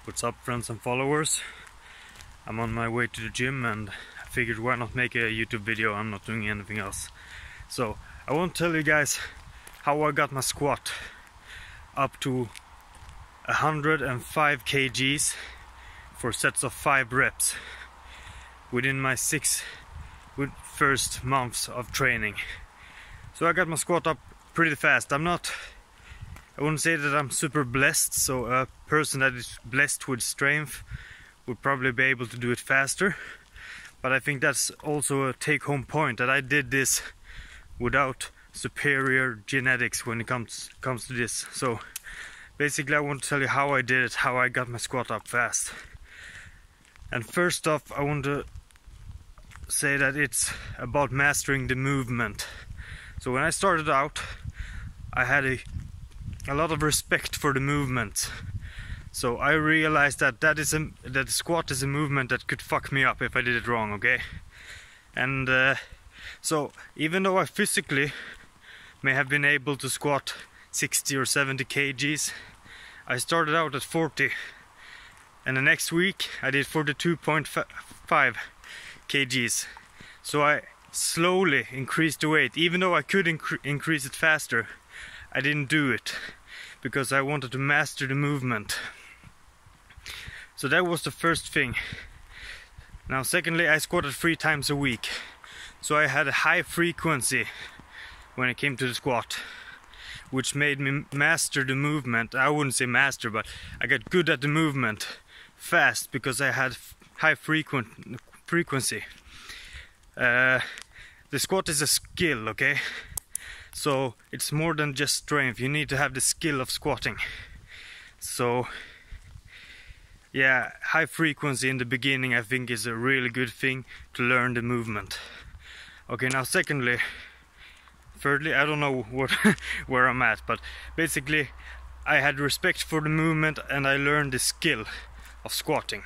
What's up, friends and followers? I'm on my way to the gym and I figured why not make a YouTube video. I'm not doing anything else. So I want to tell you guys how I got my squat up to 105 kgs for sets of 5 reps within my 6 first months of training. So I got my squat up pretty fast. I wouldn't say that I'm super blessed, so a person that is blessed with strength would probably be able to do it faster. But I think that's also a take-home point, that I did this without superior genetics when it comes to this. So basically I want to tell you how I did it, how I got my squat up fast. And first off, I want to say that it's about mastering the movement. So when I started out, I had a lot of respect for the movement. So I realized that the squat is a movement that could fuck me up if I did it wrong, okay? And so even though I physically may have been able to squat 60 or 70 kgs, I started out at 40, and the next week I did 42.5 kgs. So I slowly increased the weight. Even though I could increase it faster, I didn't do it because I wanted to master the movement. So that was the first thing. Now secondly, I squatted 3 times a week. So I had a high frequency when it came to the squat, which made me master the movement. I wouldn't say master, but I got good at the movement fast because I had high frequency. The squat is a skill, okay? So it's more than just strength. You need to have the skill of squatting. So yeah, high frequency in the beginning I think is a really good thing to learn the movement. Okay, now thirdly, I don't know where I'm at, but basically I had respect for the movement and I learned the skill of squatting.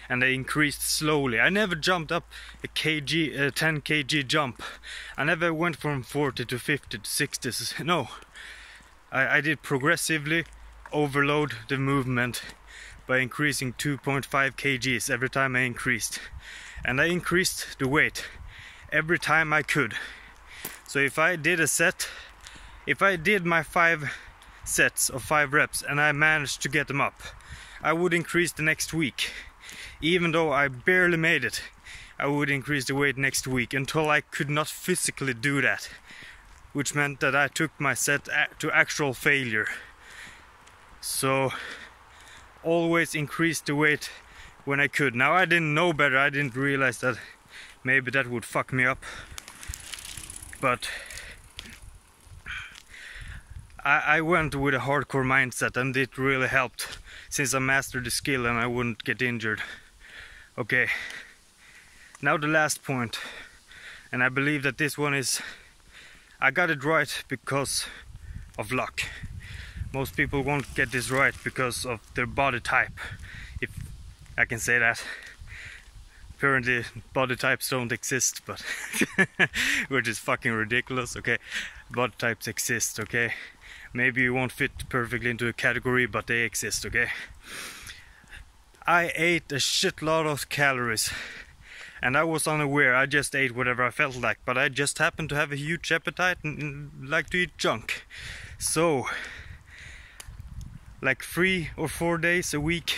And I increased slowly. I never jumped up a 10 kg jump. I never went from 40 to 50 to 60. No, I did progressively overload the movement by increasing 2.5 kgs every time I increased. And I increased the weight every time I could. So if I did my 5 sets of 5 reps and I managed to get them up, I would increase the next week. Even though I barely made it, I would increase the weight next week until I could not physically do that, which meant that I took my set to actual failure. So always increase the weight when I could. Now I didn't know better. I didn't realize that maybe that would fuck me up, but I went with a hardcore mindset and it really helped, since I mastered the skill and I wouldn't get injured. Okay, now the last point, and I believe that this one I got it right because of luck. Most people won't get this right because of their body type, if I can say that. Apparently body types don't exist, but which is fucking ridiculous, okay? Body types exist, okay? Maybe you won't fit perfectly into a category, but they exist, okay? I ate a shitload of calories and I was unaware. I just ate whatever I felt like, but I just happened to have a huge appetite and like to eat junk. So like 3 or 4 days a week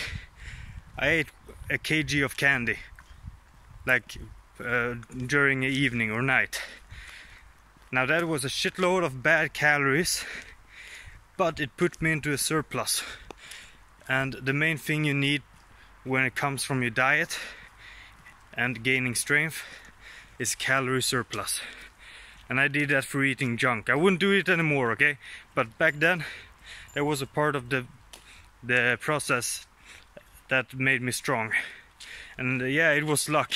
I ate a kg of candy, like during the evening or night. Now that was a shitload of bad calories, but it put me into a surplus. And the main thing you need when it comes from your diet and gaining strength is calorie surplus. And I did that for eating junk. I wouldn't do it anymore, okay? But back then that was a part of the process that made me strong. And yeah, it was luck.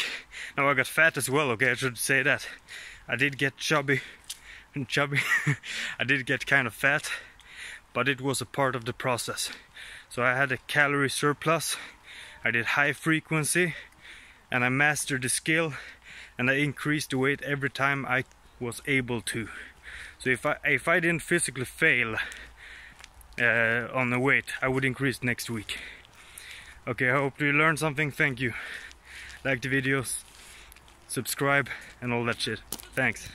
Now I got fat as well, okay? I should say that. I did get chubby. I did get kind of fat, but it was a part of the process. So I had a calorie surplus, I did high frequency, and I mastered the skill, and I increased the weight every time I was able to. So if I didn't physically fail on the weight, I would increase next week. Okay, I hope you learned something. Thank you. Like the videos, subscribe and all that shit. Thanks.